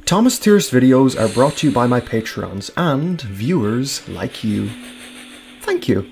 Thomas Thier's videos are brought to you by my Patreons and viewers like you. Thank you.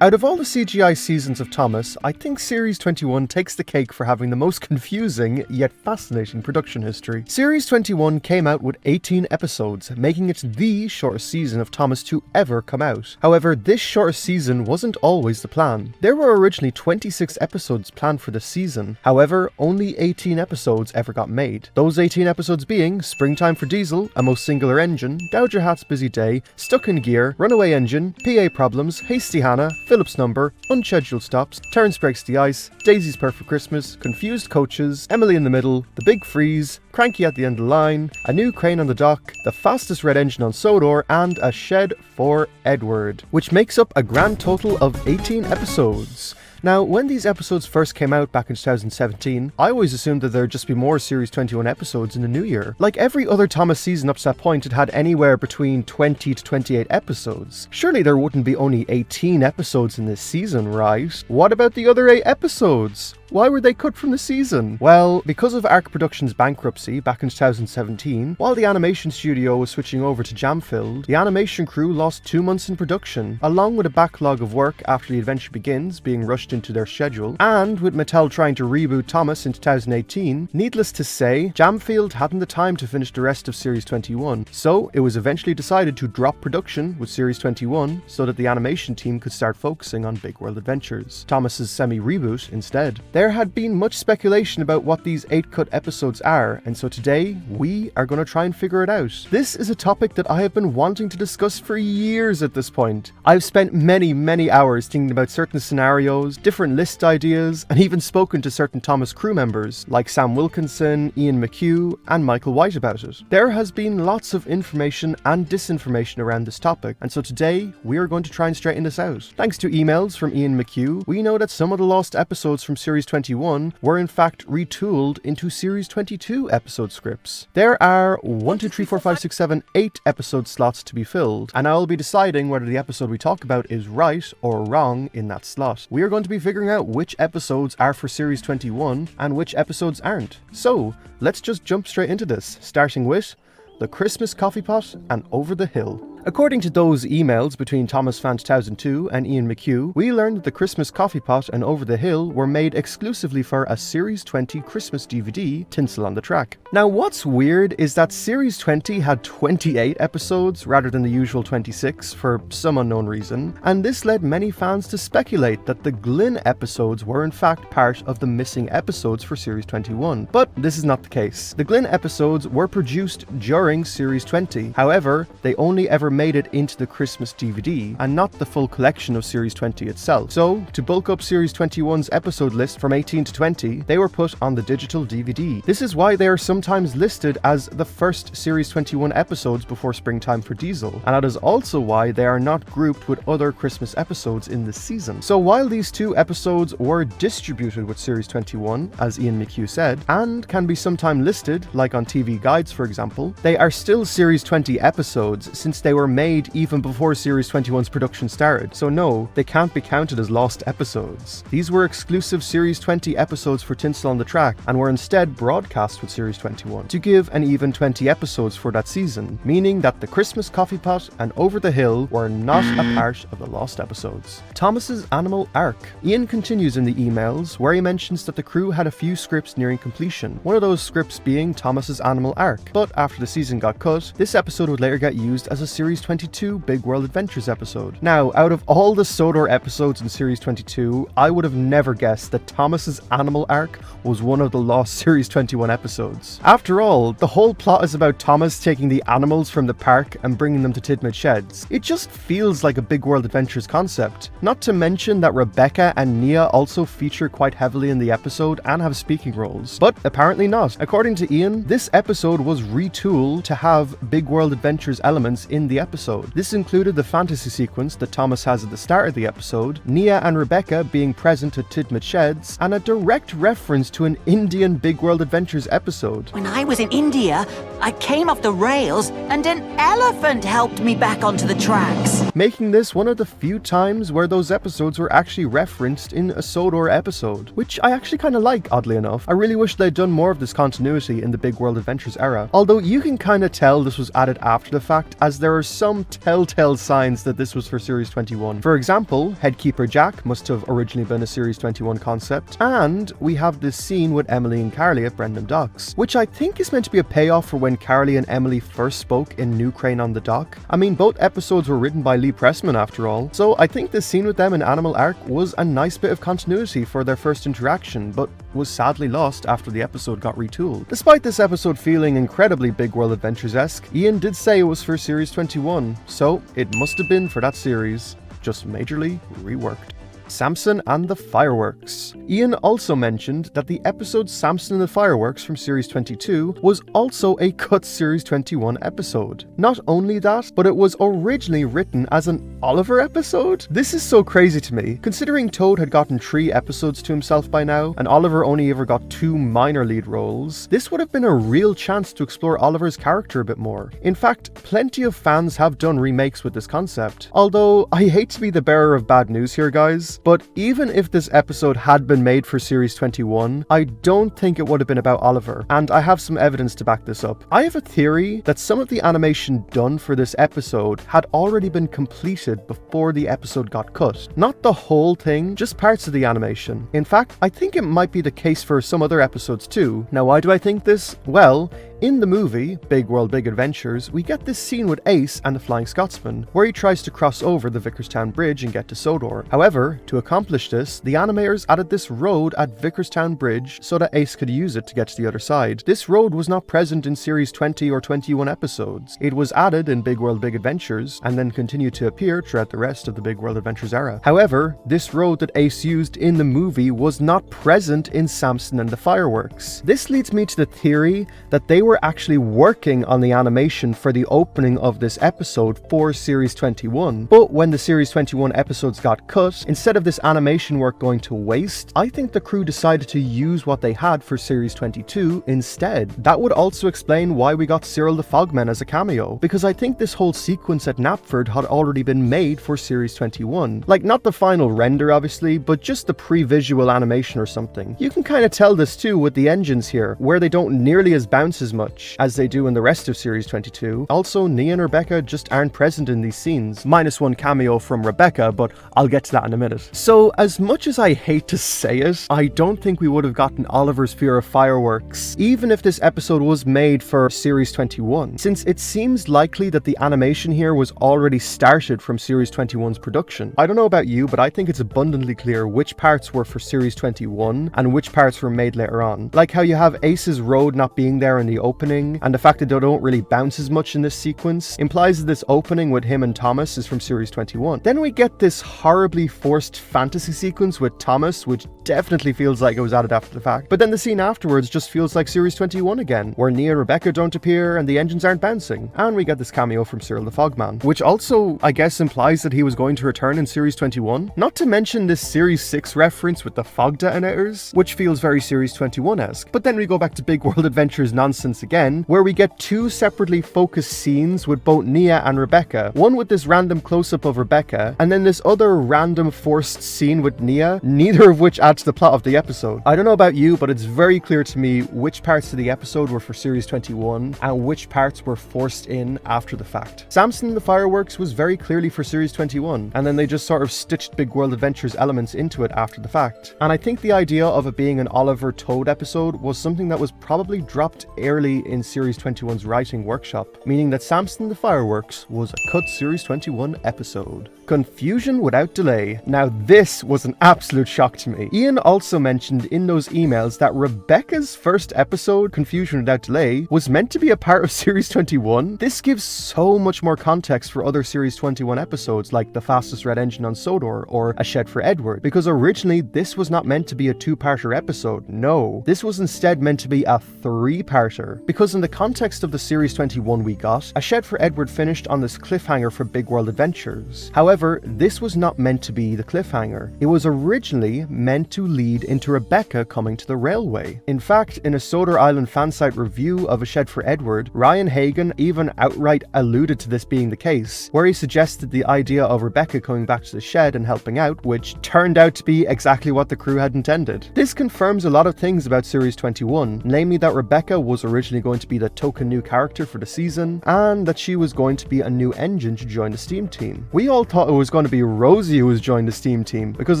Out of all the CGI seasons of Thomas, I think Series 21 takes the cake for having the most confusing yet fascinating production history. Series 21 came out with 18 episodes, making it the shortest season of Thomas to ever come out. However, this shortest season wasn't always the plan. There were originally 26 episodes planned for the season, however, only 18 episodes ever got made. Those 18 episodes being Springtime for Diesel, A Most Singular Engine, Dowager Hat's Busy Day, Stuck in Gear, Runaway Engine, PA Problems, Hasty Hannah, Philip's Number, Unscheduled Stops, Terrence Breaks the Ice, Daisy's Perfect Christmas, Confused Coaches, Emily in the Middle, The Big Freeze, Cranky at the End of the Line, A New Crane on the Dock, The Fastest Red Engine on Sodor, and A Shed for Edward, which makes up a grand total of 18 episodes. Now, when these episodes first came out back in 2017, I always assumed that there'd just be more Series 21 episodes in the new year. Like every other Thomas season up to that point, it had anywhere between 20 to 28 episodes. Surely there wouldn't be only 18 episodes in this season, right? What about the other 8 episodes? Why were they cut from the season? Well, because of Ark Productions' bankruptcy back in 2017, while the animation studio was switching over to Jam-Filled, the animation crew lost 2 months in production, along with a backlog of work after The Adventure Begins being rushed into their schedule, and with Mattel trying to reboot Thomas in 2018, needless to say, Jam-Filled hadn't the time to finish the rest of Series 21, so it was eventually decided to drop production with Series 21 so that the animation team could start focusing on Big World Adventures, Thomas's semi-reboot instead. There had been much speculation about what these 8-cut episodes are, and so today, we are going to try and figure it out. This is a topic that I have been wanting to discuss for years at this point. I've spent many hours thinking about certain scenarios, different list ideas, and even spoken to certain Thomas crew members, like Sam Wilkinson, Ian McHugh, and Michael White about it. There has been lots of information and disinformation around this topic, and so today, we are going to try and straighten this out. Thanks to emails from Ian McHugh, we know that some of the lost episodes from Series 21 were in fact retooled into Series 22 episode scripts. There are 1, 2, 3, 4, 5, 6, 7, 8 episode slots to be filled, and I will be deciding whether the episode we talk about is right or wrong in that slot. We are going to be figuring out which episodes are for Series 21 and which episodes aren't. So, let's just jump straight into this, starting with The Christmas Coffee Pot and Over the Hill. According to those emails between Thomas Fan 2002 and Ian McHugh, we learned that The Christmas Coffee Pot and Over the Hill were made exclusively for a Series 20 Christmas DVD, Tinsel on the Track. Now, what's weird is that Series 20 had 28 episodes rather than the usual 26 for some unknown reason, and this led many fans to speculate that the Glynn episodes were in fact part of the missing episodes for Series 21. But this is not the case. The Glynn episodes were produced during Series 20, however, they only ever made it into the Christmas DVD, and not the full collection of Series 20 itself. So, to bulk up Series 21's episode list from 18 to 20, they were put on the digital DVD. This is why they are sometimes listed as the first Series 21 episodes before Springtime for Diesel, and that is also why they are not grouped with other Christmas episodes in this season. So while these 2 episodes were distributed with Series 21, as Ian McHugh said, and can be sometime listed, like on TV guides for example, they are still Series 20 episodes since they were made even before Series 21's production started, so no, they can't be counted as lost episodes. These were exclusive Series 20 episodes for Tinsel on the Track, and were instead broadcast with Series 21, to give an even 20 episodes for that season, meaning that The Christmas Coffee Pot and Over the Hill were not a part of the lost episodes. Thomas's Animal Ark. Ian continues in the emails, where he mentions that the crew had a few scripts nearing completion, one of those scripts being Thomas's Animal Ark, but after the season got cut, this episode would later get used as a Series 22 Big World Adventures episode. Now, out of all the Sodor episodes in Series 22, I would have never guessed that Thomas's Animal Ark was one of the lost Series 21 episodes. After all, the whole plot is about Thomas taking the animals from the park and bringing them to Tidmouth Sheds. It just feels like a Big World Adventures concept. Not to mention that Rebecca and Nia also feature quite heavily in the episode and have speaking roles. But apparently not. According to Ian, this episode was retooled to have Big World Adventures elements in the episode. This included the fantasy sequence that Thomas has at the start of the episode, Nia and Rebecca being present at Tidmouth Sheds, and a direct reference to an Indian Big World Adventures episode. When I was in India, I came off the rails and an elephant helped me back onto the tracks. Making this one of the few times where those episodes were actually referenced in a Sodor episode, which I actually kind of like, oddly enough. I really wish they'd done more of this continuity in the Big World Adventures era, although you can kind of tell this was added after the fact, as there are some telltale signs that this was for Series 21. For example, Headkeeper Jack must have originally been a Series 21 concept, and we have this scene with Emily and Carly at Brendam Docks, which I think is meant to be a payoff for when Carly and Emily first spoke in New Crane on the Dock. I mean, both episodes were written by Lee Pressman after all, so I think this scene with them in Animal Ark was a nice bit of continuity for their first interaction, but was sadly lost after the episode got retooled. Despite this episode feeling incredibly Big World Adventures-esque, Ian did say it was for Series 21, so it must have been for that series, just majorly reworked. Samson and the Fireworks. Ian also mentioned that the episode Samson and the Fireworks from Series 22 was also a cut Series 21 episode. Not only that, but it was originally written as an Oliver episode? This is so crazy to me, considering Toad had gotten 3 episodes to himself by now, and Oliver only ever got 2 minor lead roles. This would have been a real chance to explore Oliver's character a bit more. In fact, plenty of fans have done remakes with this concept. Although, I hate to be the bearer of bad news here, guys, but even if this episode had been made for Series 21, I don't think it would have been about Oliver, and I have some evidence to back this up. I have a theory that some of the animation done for this episode had already been completed before the episode got cut. Not the whole thing, just parts of the animation. In fact, I think it might be the case for some other episodes too. Now, why do I think this? Well, in the movie, Big World Big Adventures, we get this scene with Ace and the Flying Scotsman, where he tries to cross over the Vickerstown Bridge and get to Sodor. However, to accomplish this, the animators added this road at Vickerstown Bridge so that Ace could use it to get to the other side. This road was not present in Series 20 or 21 episodes. It was added in Big World Big Adventures, and then continued to appear throughout the rest of the Big World Adventures era. However, this road that Ace used in the movie was not present in Samson and the Fireworks. This leads me to the theory that they were actually working on the animation for the opening of this episode for Series 21, but when the Series 21 episodes got cut, instead of this animation work going to waste, I think the crew decided to use what they had for Series 22 instead. That would also explain why we got Cyril the Fogman as a cameo, because I think this whole sequence at Knapford had already been made for Series 21. Like, not the final render obviously, but just the pre-visual animation or something. You can kind of tell this too with the engines here, where they don't nearly as bounce as much as they do in the rest of Series 22. Also, Nia and Rebecca just aren't present in these scenes, minus one cameo from Rebecca, but I'll get to that in a minute. So, as much as I hate to say it, I don't think we would have gotten Oliver's Fear of Fireworks, even if this episode was made for Series 21, since it seems likely that the animation here was already started from Series 21's production. I don't know about you, but I think it's abundantly clear which parts were for Series 21 and which parts were made later on. Like how you have Ace's road not being there in the opening, and the fact that they don't really bounce as much in this sequence implies that this opening with him and Thomas is from Series 21. Then we get this horribly forced fantasy sequence with Thomas, which definitely feels like it was added after the fact. But then the scene afterwards just feels like Series 21 again, where Nia and Rebecca don't appear and the engines aren't bouncing. And we get this cameo from Cyril the Fogman, which also, I guess, implies that he was going to return in Series 21. Not to mention this Series 6 reference with the fog detonators, which feels very Series 21-esque. But then we go back to Big World Adventures nonsense again, where we get 2 separately focused scenes with both Nia and Rebecca. One with this random close-up of Rebecca, and then this other random forced scene with Nia, neither of which adds to the plot of the episode. I don't know about you, but it's very clear to me which parts of the episode were for Series 21 and which parts were forced in after the fact. Samson the Fireworks was very clearly for Series 21, and then they just sort of stitched Big World Adventures elements into it after the fact. And I think the idea of it being an Oliver Toad episode was something that was probably dropped early in Series 21's writing workshop, meaning that Samson the Fireworks was a cut Series 21 episode. Confusion without delay. Now this was an absolute shock to me. Ian also mentioned in those emails that Rebecca's first episode, Confusion Without Delay, was meant to be a part of Series 21. This gives so much more context for other Series 21 episodes like The Fastest Red Engine on Sodor or A Shed for Edward, because originally this was not meant to be a 2-parter episode. No, this was instead meant to be a 3-parter. here, because in the context of the Series 21 we got, A Shed for Edward finished on this cliffhanger for Big World Adventures. However, this was not meant to be the cliffhanger. It was originally meant to lead into Rebecca coming to the railway. In fact, in a Soder Island fansite review of A Shed for Edward, Ryan Hagan even outright alluded to this being the case, where he suggested the idea of Rebecca coming back to the shed and helping out, which turned out to be exactly what the crew had intended. This confirms a lot of things about Series 21, namely that Rebecca was originally going to be the token new character for the season, and that she was going to be a new engine to join the Steam team. We all thought it was going to be Rosie who was joining the Steam team because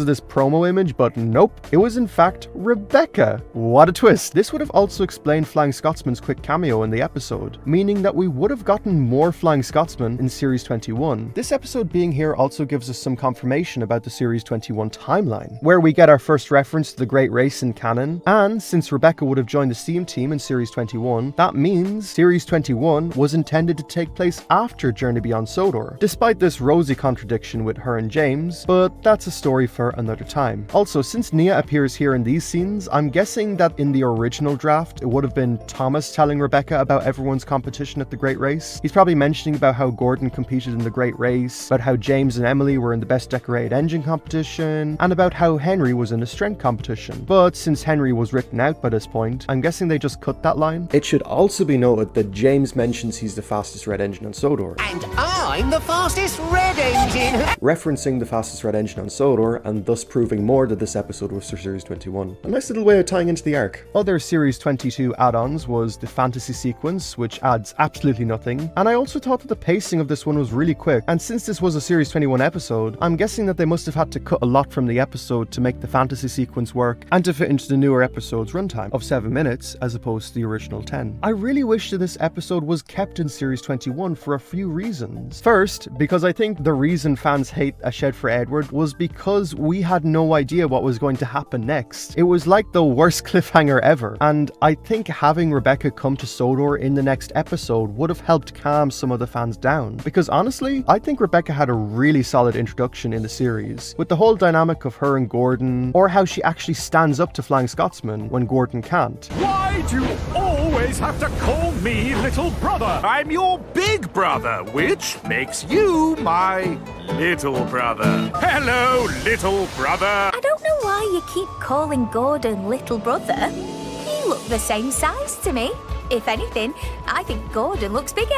of this promo image, but nope, it was in fact Rebecca. What a twist. This would have also explained Flying Scotsman's quick cameo in the episode, meaning that we would have gotten more Flying Scotsman in Series 21. This episode being here also gives us some confirmation about the Series 21 timeline, where we get our first reference to the Great Race in canon, and since Rebecca would have joined the Steam team in Series 21, that means Series 21 was intended to take place after Journey Beyond Sodor, despite this Rosie contradiction with her and James, but that's a story for another time. Also, since Nia appears here in these scenes, I'm guessing that in the original draft, it would have been Thomas telling Rebecca about everyone's competition at the Great Race. He's probably mentioning about how Gordon competed in the Great Race, about how James and Emily were in the Best Decorated Engine competition, and about how Henry was in a strength competition. But since Henry was written out by this point, I'm guessing they just cut that line. It should also be noted that James mentions he's the fastest red engine on Sodor, And I'm the fastest red engine. referencing the fastest red engine on Sodor, and thus proving more that this episode was for Series 21. A nice little way of tying into the arc. Other Series 22 add-ons was the fantasy sequence, which adds absolutely nothing, and I also thought that the pacing of this one was really quick, and since this was a Series 21 episode, I'm guessing that they must have had to cut a lot from the episode to make the fantasy sequence work and to fit into the newer episode's runtime of 7 minutes as opposed to the original 10. I really wish that this episode was kept in Series 21 for a few reasons. First, because I think the reason fans hate A Shed for Edward was because we had no idea what was going to happen next. It was like the worst cliffhanger ever, and I think having Rebecca come to Sodor in the next episode would have helped calm some of the fans down, because honestly, I think Rebecca had a really solid introduction in the series, with the whole dynamic of her and Gordon, or how she actually stands up to Flying Scotsman when Gordon can't. Why do you always have to call me little brother? I'm your big brother, which makes you my little brother. Hello, little brother. I don't know why you keep calling Gordon little brother. You look the same size to me. If anything, I think Gordon looks bigger.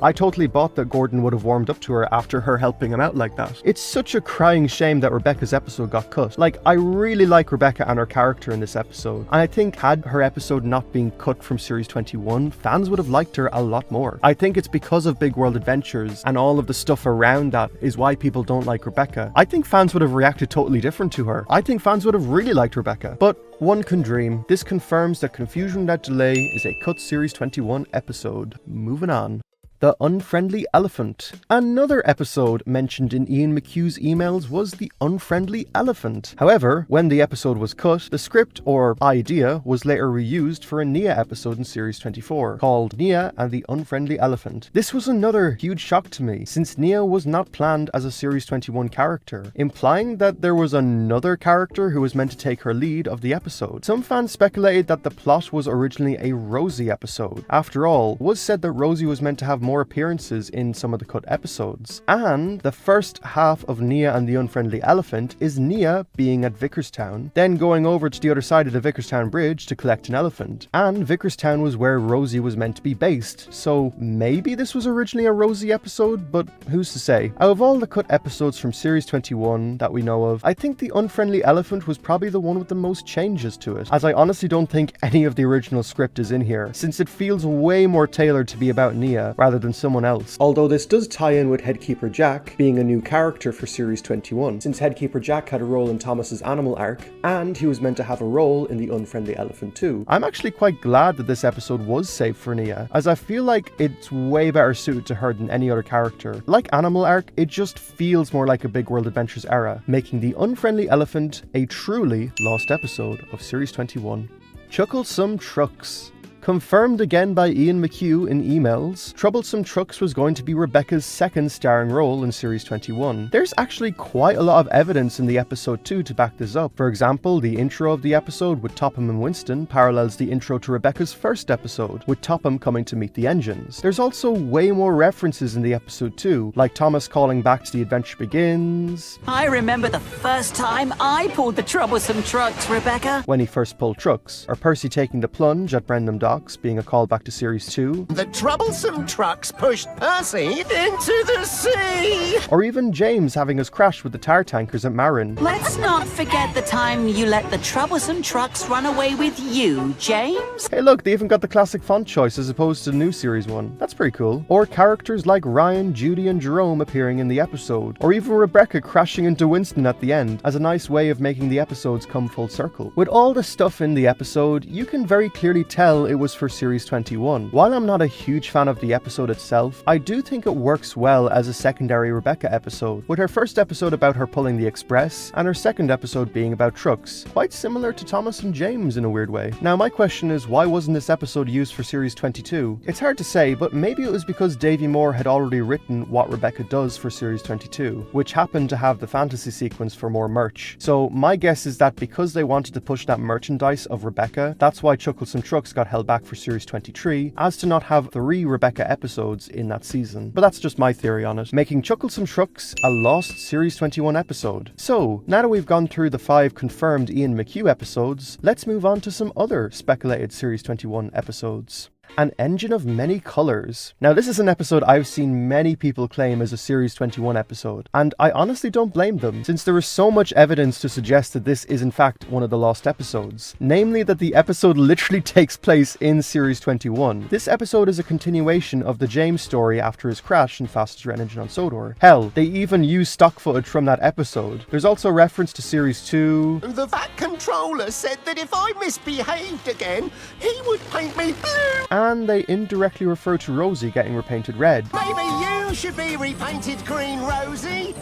I totally bought that Gordon would have warmed up to her after her helping him out like that. It's such a crying shame that Rebecca's episode got cut. Like, I really like Rebecca and her character in this episode, and I think had her episode not been cut from Series 21, fans would have liked her a lot more. I think it's because of Big World Adventures and all of the stuff around that is why people don't like Rebecca. I think fans would have reacted totally different to her. I think fans would have really liked Rebecca. But one can dream. This confirms that Confusion Without Delay is a cut Series 21 episode. Moving on. The Unfriendly Elephant. Another episode mentioned in Ian McHugh's emails was the Unfriendly Elephant. However, when the episode was cut, the script or idea was later reused for a Nia episode in Series 24, called Nia and the Unfriendly Elephant. This was another huge shock to me, since Nia was not planned as a Series 21 character, implying that there was another character who was meant to take her lead of the episode. Some fans speculated that the plot was originally a Rosie episode. After all, it was said that Rosie was meant to have more appearances in some of the cut episodes, and the first half of Nia and the Unfriendly Elephant is Nia being at Vickerstown, then going over to the other side of the Vickerstown Bridge to collect an elephant, and Vickerstown was where Rosie was meant to be based, so maybe this was originally a Rosie episode, but who's to say? Out of all the cut episodes from Series 21 that we know of, I think the Unfriendly Elephant was probably the one with the most changes to it, as I honestly don't think any of the original script is in here, since it feels way more tailored to be about Nia rather than someone else. Although this does tie in with Headkeeper Jack being a new character for Series 21, since Headkeeper Jack had a role in Thomas's Animal Ark, and he was meant to have a role in the Unfriendly Elephant too. I'm actually quite glad that this episode was saved for Nia, as I feel like it's way better suited to her than any other character. Like Animal Ark, it just feels more like a Big World Adventures era, making the Unfriendly Elephant a truly lost episode of Series 21. Chucklesome Trucks. Confirmed again by Ian McHugh in emails, Troublesome Trucks was going to be Rebecca's second starring role in Series 21. There's actually quite a lot of evidence in the episode 2 to back this up. For example, the intro of the episode with Topham and Winston parallels the intro to Rebecca's first episode, with Topham coming to meet the engines. There's also way more references in the episode 2, like Thomas calling back to The Adventure Begins. I remember the first time I pulled the Troublesome Trucks, Rebecca. When he first pulled trucks, or Percy taking the plunge at Brendam Docks, being a callback to Series 2. The Troublesome Trucks pushed Percy into the sea! Or even James having us crash with the tar tankers at Marin. Let's not forget the time you let the Troublesome Trucks run away with you, James. Hey look, they even got the classic font choice as opposed to the new Series 1. That's pretty cool. Or characters like Ryan, Judy and Jerome appearing in the episode. Or even Rebecca crashing into Winston at the end, as a nice way of making the episodes come full circle. With all the stuff in the episode, you can very clearly tell it was for Series 21. While I'm not a huge fan of the episode itself, I do think it works well as a secondary Rebecca episode, with her first episode about her pulling the express, and her second episode being about trucks, quite similar to Thomas and James in a weird way. Now my question is, why wasn't this episode used for Series 22? It's hard to say, but maybe it was because Davey Moore had already written What Rebecca Does for Series 22, which happened to have the fantasy sequence for more merch. So my guess is that because they wanted to push that merchandise of Rebecca, that's why Chucklesome Trucks got held back for Series 23, as to not have 3 Rebecca episodes in that season. But that's just my theory on it, making Chucklesome Trucks a lost Series 21 episode. So, now that we've gone through the 5 confirmed Ian McHugh episodes, let's move on to some other speculated Series 21 episodes. An Engine of Many Colors. Now this is an episode I've seen many people claim as a Series 21 episode, and I honestly don't blame them, since there is so much evidence to suggest that this is in fact one of the lost episodes. Namely that the episode literally takes place in Series 21. This episode is a continuation of the James story after his crash in Fastest Red Engine on Sodor. Hell, they even use stock footage from that episode. There's also reference to Series 2. The VAT controller said that if I misbehaved again, he would paint me blue! And they indirectly refer to Rosie getting repainted red. Maybe you should be repainted green, Rosie!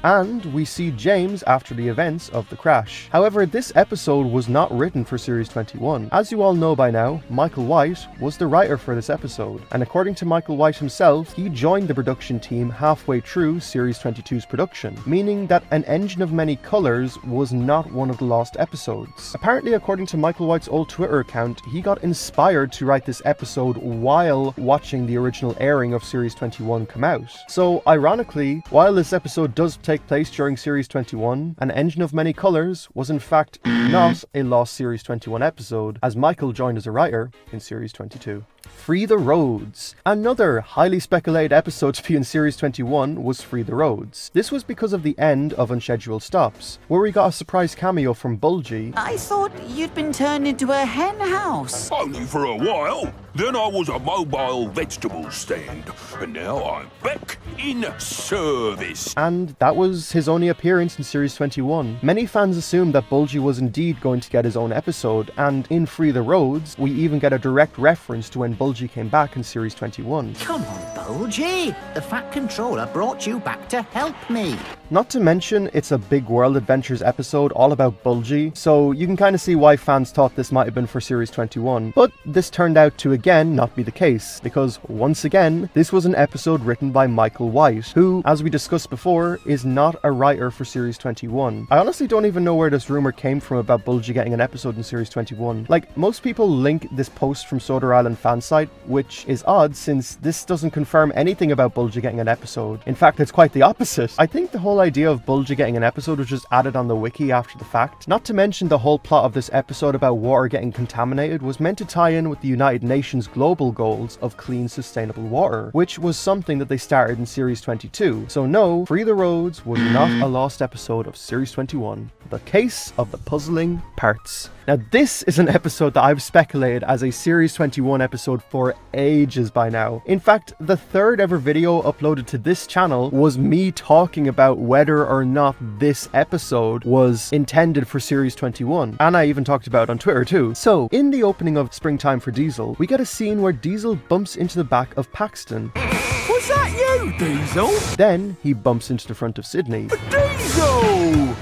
And we see James after the events of the crash. However, this episode was not written for Series 21. As you all know by now, Michael White was the writer for this episode. And according to Michael White himself, he joined the production team halfway through Series 22's production, meaning that An Engine of Many Colors was not one of the lost episodes. Apparently, according to Michael White's old Twitter account, he got inspired to write this episode while watching the original airing of Series 21 come out. So, ironically, while this episode does take place during Series 21, An Engine of Many Colors was in fact not a lost Series 21 episode, as Michael joined as a writer in Series 22. Free the Roads. Another highly speculated episode to be in Series 21 was Free the Roads. This was because of the end of Unscheduled Stops, where we got a surprise cameo from Bulgy. I thought you'd been turned into a hen house. Only for a while. Then I was a mobile vegetable stand. And now I'm back in service. And that was his only appearance in Series 21. Many fans assumed that Bulgy was indeed going to get his own episode, and in Free the Roads, we even get a direct reference to when Bulgy came back in Series 21. Come on, Bulgy! The Fat Controller brought you back to help me. Not to mention, it's a Big World Adventures episode all about Bulgy, so you can kind of see why fans thought this might have been for Series 21. But this turned out to again not be the case, because once again, this was an episode written by Michael White, who, as we discussed before, is not a writer for Series 21. I honestly don't even know where this rumor came from about Bulgy getting an episode in Series 21. Like, most people link this post from Sodor Island fansite, which is odd since this doesn't confirm anything about Bulgy getting an episode. In fact, it's quite the opposite. I think the whole idea of Bulgy getting an episode was just added on the wiki after the fact. Not to mention the whole plot of this episode about water getting contaminated was meant to tie in with the United Nations global goals of clean, sustainable water, which was something that they started in Series 22. So no, Free the Roads was not a lost episode of Series 21. The Case of the Puzzling Parts. Now this is an episode that I've speculated as a Series 21 episode for ages by now. In fact, the third ever video uploaded to this channel was me talking about whether or not this episode was intended for Series 21. And I even talked about it on Twitter too. So, in the opening of Springtime for Diesel, we get a scene where Diesel bumps into the back of Paxton. Was that you, Diesel? Then he bumps into the front of Sydney. Diesel!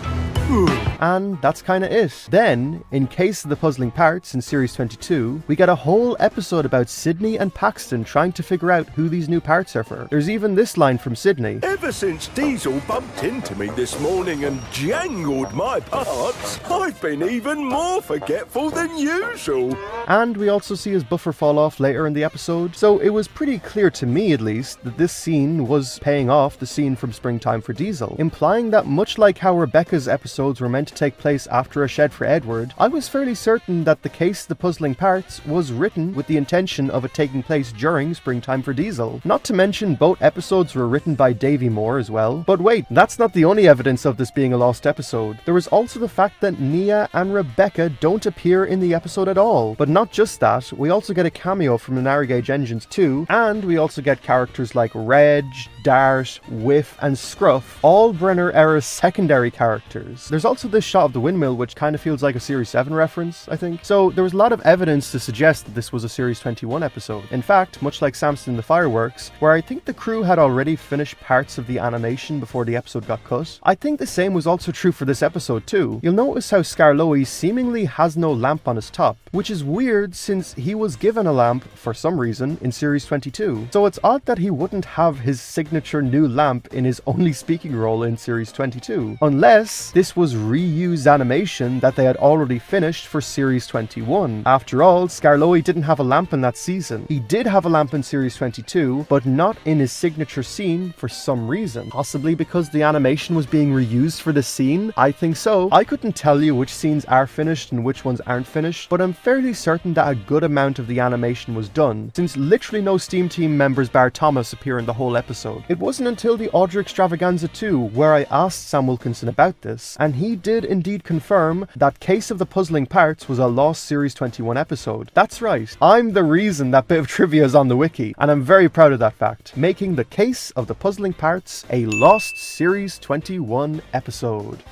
And that's kinda it. Then, in Case of the Puzzling Parts in Series 22, we get a whole episode about Sydney and Paxton trying to figure out who these new parts are for. There's even this line from Sydney. Ever since Diesel bumped into me this morning and jangled my parts, I've been even more forgetful than usual. And we also see his buffer fall off later in the episode, so it was pretty clear to me at least that this scene was paying off the scene from Springtime for Diesel, implying that much like how Rebecca's episodes were meant to take place after A Shed for Edward, I was fairly certain that the Case of the Puzzling Parts was written with the intention of it taking place during Springtime for Diesel. Not to mention both episodes were written by Davey Moore as well. But wait, that's not the only evidence of this being a lost episode. There was also the fact that Nia and Rebecca don't appear in the episode at all. But not just that, we also get a cameo from the Narrow Gauge Engines too, and we also get characters like Reg, Dart, Whiff, and Scruff, all Brenner-era secondary characters. There's also this shot of the windmill which kind of feels like a Series 7 reference, I think. So there was a lot of evidence to suggest that this was a Series 21 episode. In fact, much like Samson The Fireworks, where I think the crew had already finished parts of the animation before the episode got cut, I think the same was also true for this episode too. You'll notice how Skarloey seemingly has no lamp on his top, which is weird since he was given a lamp for some reason in Series 22. So it's odd that he wouldn't have his signature new lamp in his only speaking role in Series 22, unless this was reused animation that they had already finished for Series 21. After all, Skarloey didn't have a lamp in that season. He did have a lamp in Series 22, but not in his signature scene for some reason. Possibly because the animation was being reused for this scene? I think so. I couldn't tell you which scenes are finished and which ones aren't finished, but I'm fairly certain that a good amount of the animation was done, since literally no Steam Team members bar Thomas appear in the whole episode. It wasn't until the Audrey Extravaganza 2 where I asked Sam Wilkinson about this, and he did indeed confirm that Case of the Puzzling Parts was a lost Series 21 episode. That's right, I'm the reason that bit of trivia is on the wiki, and I'm very proud of that fact, making the Case of the Puzzling Parts a lost Series 21 episode.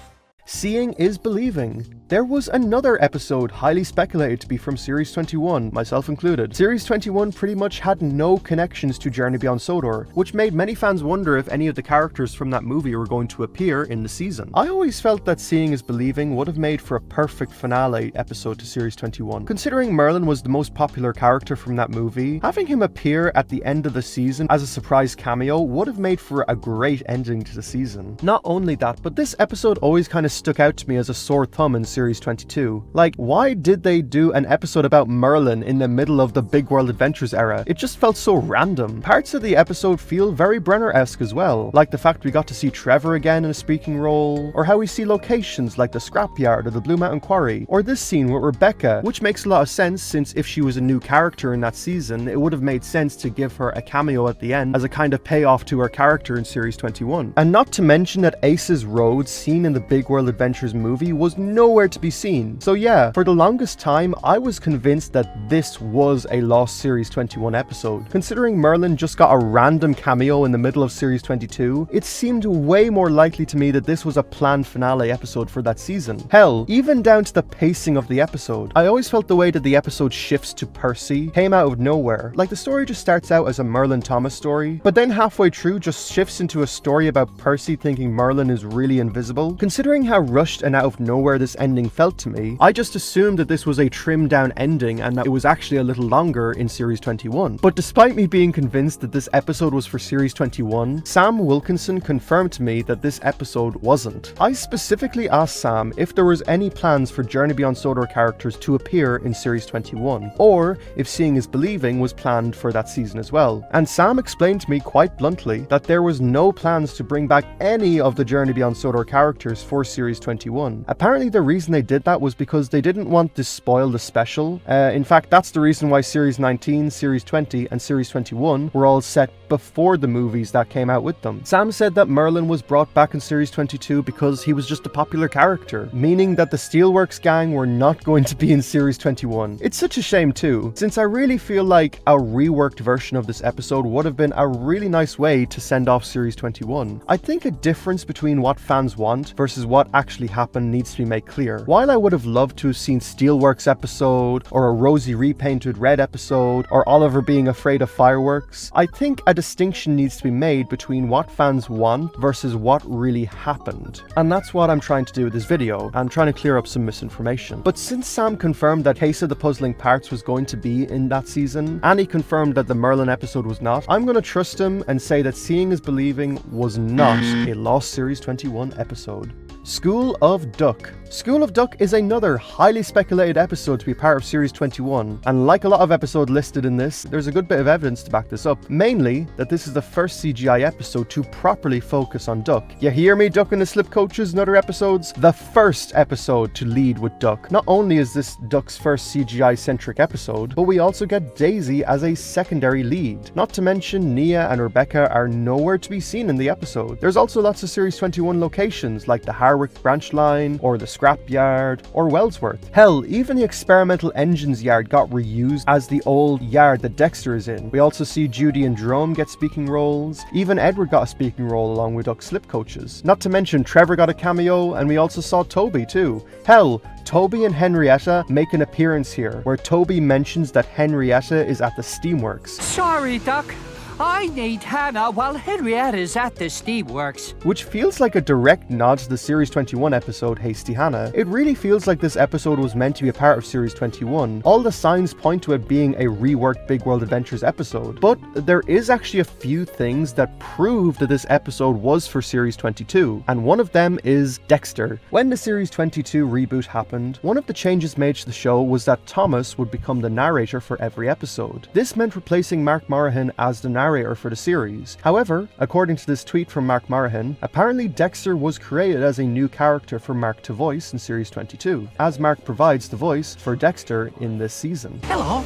Seeing is believing. There was another episode highly speculated to be from Series 21, myself included. Series 21 pretty much had no connections to Journey Beyond Sodor, which made many fans wonder if any of the characters from that movie were going to appear in the season. I always felt that Seeing is Believing would have made for a perfect finale episode to Series 21. Considering Merlin was the most popular character from that movie, having him appear at the end of the season as a surprise cameo would have made for a great ending to the season. Not only that, but this episode always kind of stuck out to me as a sore thumb in Series 22. Like, why did they do an episode about Merlin in the middle of the Big World Adventures era? It just felt so random. Parts of the episode feel very Brenner-esque as well, like the fact we got to see Trevor again in a speaking role, or how we see locations like the scrapyard or the Blue Mountain Quarry, or this scene with Rebecca, which makes a lot of sense since if she was a new character in that season, it would have made sense to give her a cameo at the end as a kind of payoff to her character in Series 21. And not to mention that Ace's Road scene in the Big World Adventures movie was nowhere to be seen. So yeah, for the longest time, I was convinced that this was a lost Series 21 episode. Considering Merlin just got a random cameo in the middle of Series 22, it seemed way more likely to me that this was a planned finale episode for that season. Hell, even down to the pacing of the episode. I always felt the way that the episode shifts to Percy came out of nowhere. Like the story just starts out as a Merlin Thomas story, but then halfway through just shifts into a story about Percy thinking Merlin is really invisible. Considering how rushed and out of nowhere this ending felt to me, I just assumed that this was a trimmed down ending and that it was actually a little longer in Series 21. But despite me being convinced that this episode was for Series 21, Sam Wilkinson confirmed to me that this episode wasn't. I specifically asked Sam if there was any plans for Journey Beyond Sodor characters to appear in Series 21, or if Seeing is Believing was planned for that season as well. And Sam explained to me quite bluntly that there was no plans to bring back any of the Journey Beyond Sodor characters for Series 21. Apparently the reason they did that was because they didn't want to spoil the special. In fact, that's the reason why Series 19, Series 20, and Series 21 were all set before the movies that came out with them. Sam said that Merlin was brought back in Series 22 because he was just a popular character, meaning that the Steelworks gang were not going to be in Series 21. It's such a shame too, since I really feel like a reworked version of this episode would have been a really nice way to send off Series 21. I think a difference between what fans want versus what actually happened needs to be made clear. While I would have loved to have seen Steelworks episode, or a Rosie repainted red episode, or Oliver being afraid of fireworks, I think a distinction needs to be made between what fans want versus what really happened. And that's what I'm trying to do with this video. I'm trying to clear up some misinformation. But since Sam confirmed that Case of the Puzzling Parts was going to be in that season, and he confirmed that the Merlin episode was not, I'm going to trust him and say that Seeing is Believing was not a Lost Series 21 episode. School of Duck. School of Duck is another highly speculated episode to be part of Series 21, and like a lot of episodes listed in this, there's a good bit of evidence to back this up, mainly that this is the first CGI episode to properly focus on Duck. You hear me, Duck and the Slip Coaches and other episodes? The first episode to lead with Duck. Not only is this Duck's first CGI-centric episode, but we also get Daisy as a secondary lead. Not to mention Nia and Rebecca are nowhere to be seen in the episode. There's also lots of Series 21 locations like the Harwick branch line, or the scrapyard, or Wellsworth. Hell, even the experimental engines yard got reused as the old yard that Dexter is in. We also see Judy and Jerome get speaking roles. Even Edward got a speaking role along with Duck's slip coaches. Not to mention Trevor got a cameo, and we also saw Toby too. Hell, Toby and Henrietta make an appearance here, where Toby mentions that Henrietta is at the Steamworks. Sorry, Duck. I need Hannah while Henrietta's at the Steamworks. Which feels like a direct nod to the Series 21 episode Hasty Hannah. It really feels like this episode was meant to be a part of Series 21. All the signs point to it being a reworked Big World Adventures episode. But there is actually a few things that prove that this episode was for Series 22, and one of them is Dexter. When the Series 22 reboot happened, one of the changes made to the show was that Thomas would become the narrator for every episode. This meant replacing Mark Morahan as the narrator for the series. However, according to this tweet from Mark Morahan, apparently Dexter was created as a new character for Mark to voice in Series 22, as Mark provides the voice for Dexter in this season. Hello?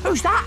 Who's that?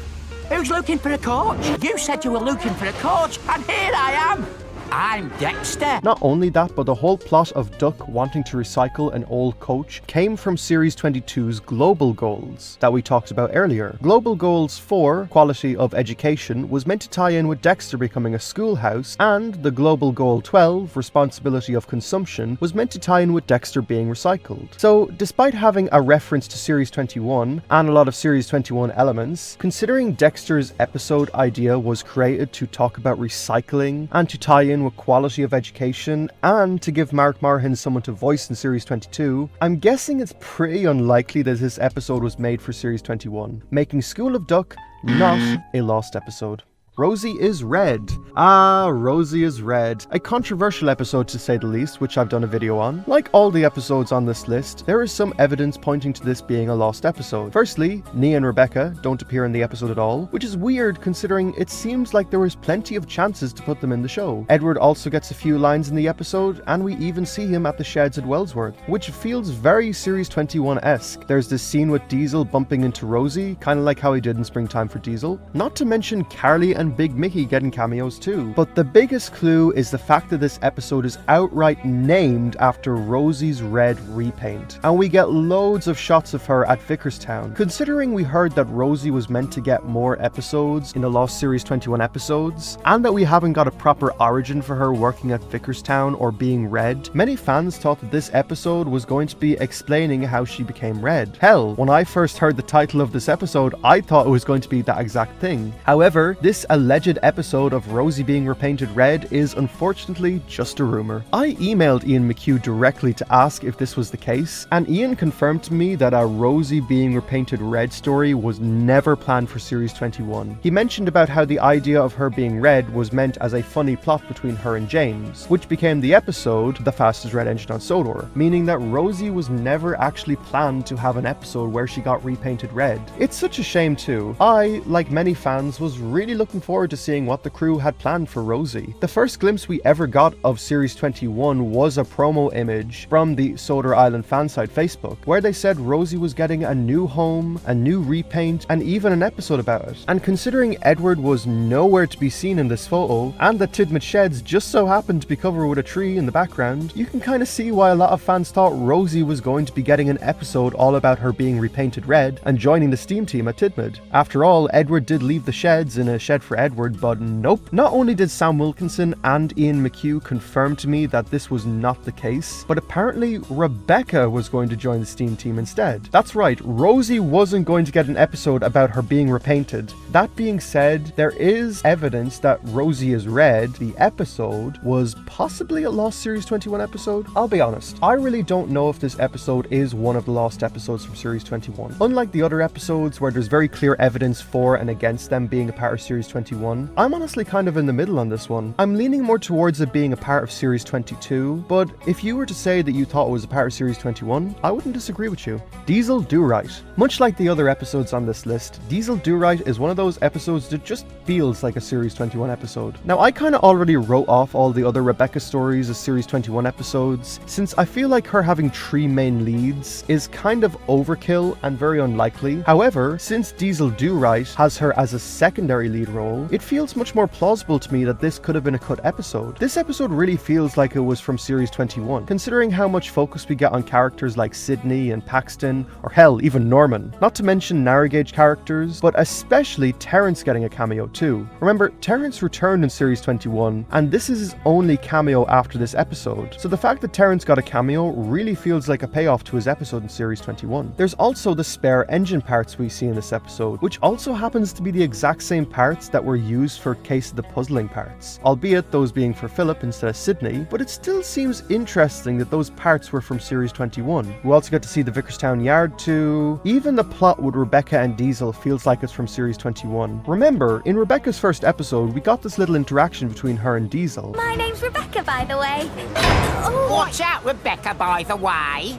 Who's looking for a coach? You said you were looking for a coach, and here I am! I'm Dexter. Not only that, but the whole plot of Duck wanting to recycle an old coach came from Series 22's global goals that we talked about earlier. Global Goals 4, Quality of Education, was meant to tie in with Dexter becoming a schoolhouse, and the Global Goal 12, Responsibility of Consumption, was meant to tie in with Dexter being recycled. So, despite having a reference to Series 21 and a lot of Series 21 elements, considering Dexter's episode idea was created to talk about recycling and to tie in with quality of education and to give Mark Morahan someone to voice in Series 22, I'm guessing it's pretty unlikely that this episode was made for Series 21, making School of Duck not a lost episode. Rosie Is Red. Ah, Rosie Is Red. A controversial episode to say the least, which I've done a video on. Like all the episodes on this list, there is some evidence pointing to this being a lost episode. Firstly, Nia and Rebecca don't appear in the episode at all, which is weird considering it seems like there was plenty of chances to put them in the show. Edward also gets a few lines in the episode, and we even see him at the sheds at Wellsworth, which feels very Series 21-esque. There's this scene with Diesel bumping into Rosie, kind of like how he did in Springtime for Diesel. Not to mention Carly and Big Mickey getting cameos too. But the biggest clue is the fact that this episode is outright named after Rosie's red repaint, and we get loads of shots of her at Vicarstown. Considering we heard that Rosie was meant to get more episodes in the Lost Series 21 episodes, and that we haven't got a proper origin for her working at Vicarstown or being red, many fans thought that this episode was going to be explaining how she became red. Hell, when I first heard the title of this episode, I thought it was going to be that exact thing. However, this alleged episode of Rosie being repainted red is unfortunately just a rumor. I emailed Ian McHugh directly to ask if this was the case, and Ian confirmed to me that a Rosie being repainted red story was never planned for Series 21. He mentioned about how the idea of her being red was meant as a funny plot between her and James, which became the episode The Fastest Red Engine on Sodor, meaning that Rosie was never actually planned to have an episode where she got repainted red. It's such a shame too. I, like many fans, was really looking forward to seeing what the crew had planned for Rosie. The first glimpse we ever got of Series 21 was a promo image from the Sodor Island fansite Facebook, where they said Rosie was getting a new home, a new repaint, and even an episode about it. And considering Edward was nowhere to be seen in this photo, and the Tidmouth sheds just so happened to be covered with a tree in the background, you can kind of see why a lot of fans thought Rosie was going to be getting an episode all about her being repainted red and joining the steam team at Tidmouth. After all, Edward did leave the sheds in a shed for Edward, but nope. Not only did Sam Wilkinson and Ian McHugh confirm to me that this was not the case, but apparently Rebecca was going to join the Steam team instead. That's right, Rosie wasn't going to get an episode about her being repainted. That being said, there is evidence that Rosie Is Red, the episode, was possibly a lost Series 21 episode. I'll be honest, I really don't know if this episode is one of the lost episodes from Series 21. Unlike the other episodes where there's very clear evidence for and against them being a part of Series 21, I'm honestly kind of in the middle on this one. I'm leaning more towards it being a part of Series 22, but if you were to say that you thought it was a part of Series 21, I wouldn't disagree with you. Diesel Do Right. Much like the other episodes on this list, Diesel Do Right is one of those episodes that just feels like a Series 21 episode. Now, I kind of already wrote off all the other Rebecca stories as Series 21 episodes, since I feel like her having 3 main leads is kind of overkill and very unlikely. However, since Diesel Do Right has her as a secondary lead role, it feels much more plausible to me that this could have been a cut episode. This episode really feels like it was from Series 21, considering how much focus we get on characters like Sydney and Paxton, or hell, even Norman. Not to mention narrow gauge characters, but especially Terrence getting a cameo too. Remember, Terrence returned in Series 21, and this is his only cameo after this episode, so the fact that Terrence got a cameo really feels like a payoff to his episode in Series 21. There's also the spare engine parts we see in this episode, which also happens to be the exact same parts that were used for Case of the Puzzling parts, albeit those being for Philip instead of Sydney, but it still seems interesting that those parts were from Series 21. We also get to see the Vicarstown Yard too. Even the plot with Rebecca and Diesel feels like it's from Series 21. Remember, in Rebecca's first episode, we got this little interaction between her and Diesel. My name's Rebecca, by the way. Oh. Watch out, Rebecca, by the way.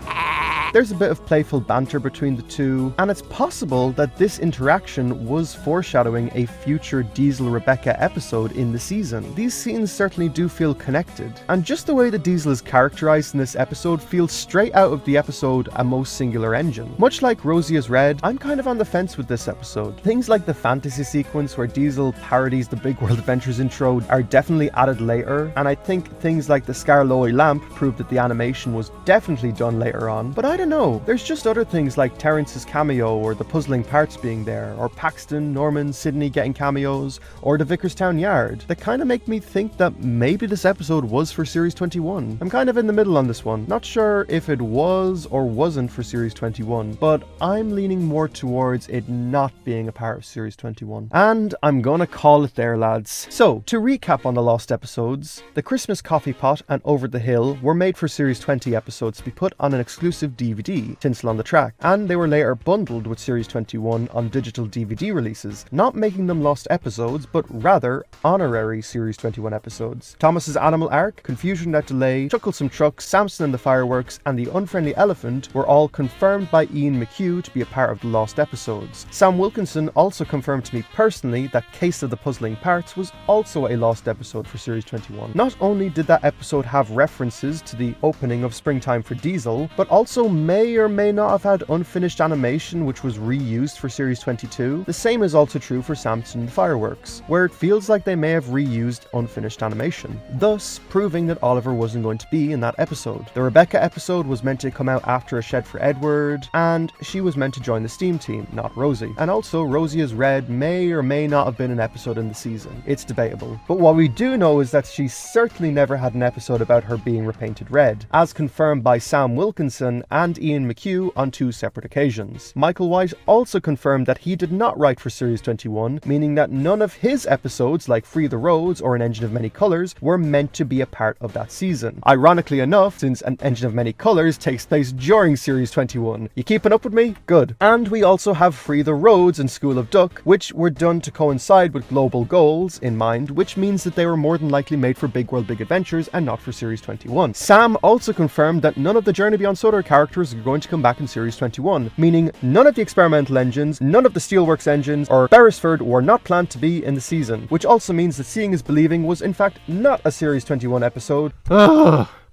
There's a bit of playful banter between the two, and it's possible that this interaction was foreshadowing a future Diesel-Rebecca episode in the season. These scenes certainly do feel connected, and just the way that Diesel is characterized in this episode feels straight out of the episode A Most Singular Engine. Much like Rosie Is Red, I'm kind of on the fence with this episode. Things like the fantasy sequence where Diesel parodies the Big World Adventures intro are definitely added later, and I think things like the Scarloy lamp prove that the animation was definitely done later on, but I don't know, there's just other things like Terrence's cameo or the puzzling parts being there, or Paxton, Norman, Sydney getting cameos, or the Vicarstown Yard that kind of make me think that maybe this episode was for Series 21. I'm kind of in the middle on this one, not sure if it was or wasn't for Series 21, but I'm leaning more towards it not being a part of Series 21. And I'm gonna call it there, lads. So, to recap on the lost episodes, the Christmas Coffee Pot and Over the Hill were made for Series 20 episodes to be put on an exclusive DVD, Tinsel on the Track, and they were later bundled with Series 21 on digital DVD releases, not making them lost episodes, but rather honorary Series 21 episodes. Thomas's Animal Ark, Confusion Without Delay, Chucklesome Trucks, Samson and the Fireworks, and the Unfriendly Elephant were all confirmed by Ian McHugh to be a part of the lost episodes. Sam Wilkinson also confirmed to me personally that Case of the Puzzling Parts was also a lost episode for Series 21. Not only did that episode have references to the opening of Springtime for Diesel, but also may or may not have had unfinished animation which was reused for Series 22. The same is also true for Samson The Fireworks, where it feels like they may have reused unfinished animation, thus proving that Oliver wasn't going to be in that episode. The Rebecca episode was meant to come out after A Shed for Edward, and she was meant to join the Steam team, not Rosie. And also, Rosie Is Red may or may not have been an episode in the season. It's debatable. But what we do know is that she certainly never had an episode about her being repainted red, as confirmed by Sam Wilkinson and Ian McHugh on 2 separate occasions. Michael White also confirmed that he did not write for Series 21, meaning that none of his episodes, like Free the Roads or An Engine of Many Colours, were meant to be a part of that season. Ironically enough, since An Engine of Many Colours takes place during Series 21. You keeping up with me? Good. And we also have Free the Roads and School of Duck, which were done to coincide with global goals in mind, which means that they were more than likely made for Big World Big Adventures and not for Series 21. Sam also confirmed that none of the Journey Beyond Solar characters are going to come back in Series 21, meaning none of the experimental engines, none of the Steelworks engines, or Beresford were not planned to be in the season, which also means that Seeing is Believing was in fact not a Series 21 episode.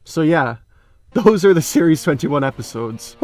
So yeah, those are the Series 21 episodes.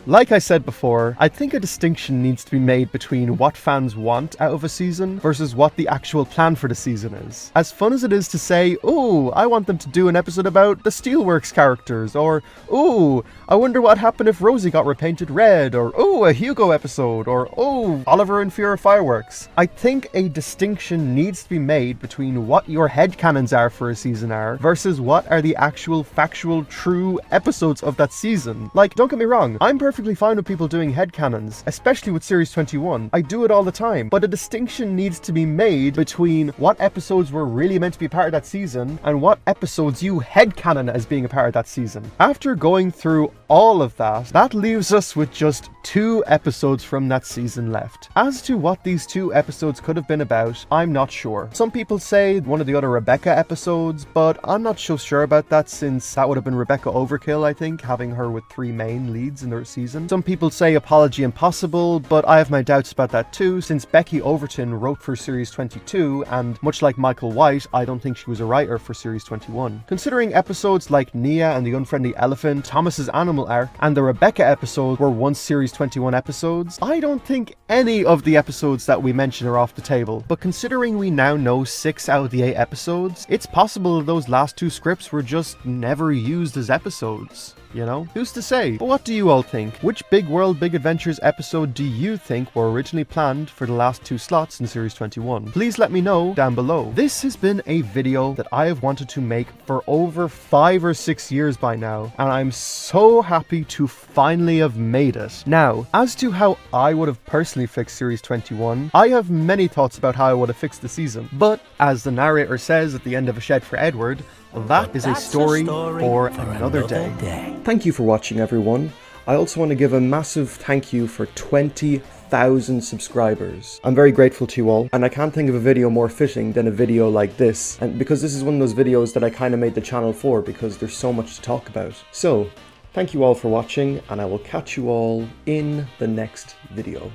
Like I said before, I think a distinction needs to be made between what fans want out of a season versus what the actual plan for the season is. As fun as it is to say, "Ooh, I want them to do an episode about the Steelworks characters," or "Ooh, I wonder what happened if Rosie got repainted red," or "Ooh, a Hugo episode," or "Ooh, Oliver and Fear of Fireworks," I think a distinction needs to be made between what your headcanons are for a season are versus what are the actual factual true episodes of that season. Like, don't get me wrong, I'm perfectly fine with people doing headcanons, especially with Series 21. I do it all the time, but a distinction needs to be made between what episodes were really meant to be part of that season and what episodes you headcanon as being a part of that season. After going through all of that leaves us with just 2 episodes from that season left. As to what these 2 episodes could have been about, I'm not sure. Some people say one of the other Rebecca episodes, but I'm not so sure about that since that would have been Rebecca Overkill, I think, having her with 3 main leads in their season. Some people say Apology Impossible, but I have my doubts about that too, since Becky Overton wrote for Series 22, and much like Michael White, I don't think she was a writer for Series 21. Considering episodes like Nia and the Unfriendly Elephant, Thomas's Animal Ark, and the Rebecca episode were once Series 21 episodes, I don't think any of the episodes that we mention are off the table. But considering we now know 6 out of the 8 episodes, it's possible those last 2 scripts were just never used as episodes. You know? Who's to say? But what do you all think? Which Big World Big Adventures episode do you think were originally planned for the last 2 slots in Series 21? Please let me know down below. This has been a video that I have wanted to make for over 5 or 6 years by now, and I'm so happy to finally have made it. Now, as to how I would have personally fixed Series 21, I have many thoughts about how I would have fixed the season. But, as the narrator says at the end of A Shed for Edward, that is a story for another day. Thank you for watching, everyone. I also want to give a massive thank you for 20,000 subscribers. I'm very grateful to you all, and I can't think of a video more fitting than a video like this, and because this is one of those videos that I kind of made the channel for because there's so much to talk about. So, thank you all for watching, and I will catch you all in the next video.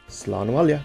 Slán Bhaile.